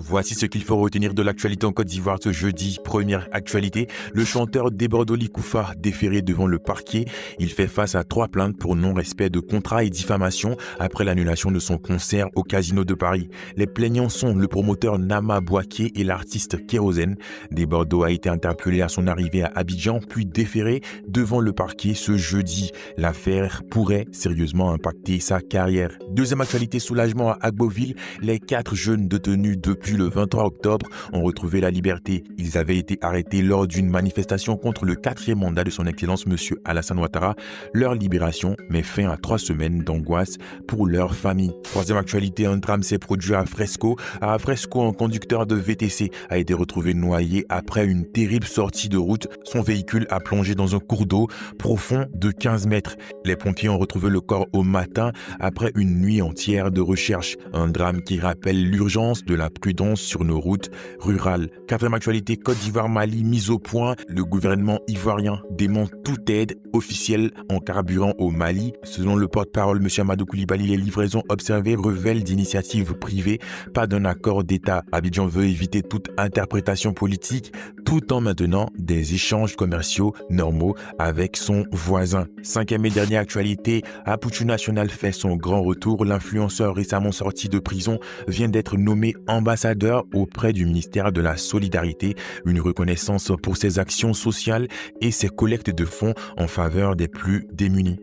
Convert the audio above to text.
Voici ce qu'il faut retenir de l'actualité en Côte d'Ivoire ce jeudi. Première actualité, le chanteur Debordoli Koufa déféré devant le parquet. Il fait face à 3 plaintes pour non-respect de contrat et diffamation après l'annulation de son concert au Casino de Paris. Les plaignants sont le promoteur Nama Bouaké et l'artiste Kérosène. Debordo a été interpellé à son arrivée à Abidjan, puis déféré devant le parquet ce jeudi. L'affaire pourrait sérieusement impacter sa carrière. Deuxième actualité, soulagement à Agboville. Les 4 jeunes détenus depuis le 23 octobre ont retrouvé la liberté. Ils avaient été arrêtés lors d'une manifestation contre le 4e mandat de son Excellence M. Alassane Ouattara. Leur libération met fin à 3 semaines d'angoisse pour leur famille. Troisième actualité, un drame s'est produit à Fresco. À Fresco, un conducteur de VTC a été retrouvé noyé après une terrible sortie de route. Son véhicule a plongé dans un cours d'eau profond de 15 mètres. Les pompiers ont retrouvé le corps au matin après une nuit entière de recherche. Un drame qui rappelle l'urgence de la prudence sur nos routes rurales. Quatrième actualité, Côte d'Ivoire-Mali mise au point. Le gouvernement ivoirien dément toute aide officielle en carburant au Mali. Selon le porte-parole M. Amadou Koulibaly, les livraisons observées révèlent d'initiatives privées, pas d'un accord d'État. Abidjan veut éviter toute interprétation politique tout en maintenant des échanges commerciaux normaux avec son voisin. Cinquième et dernière actualité, Aputu National fait son grand retour. L'influenceur récemment sorti de prison vient d'être nommé ambassadeur auprès du ministère de la Solidarité, une reconnaissance pour ses actions sociales et ses collectes de fonds en faveur des plus démunis.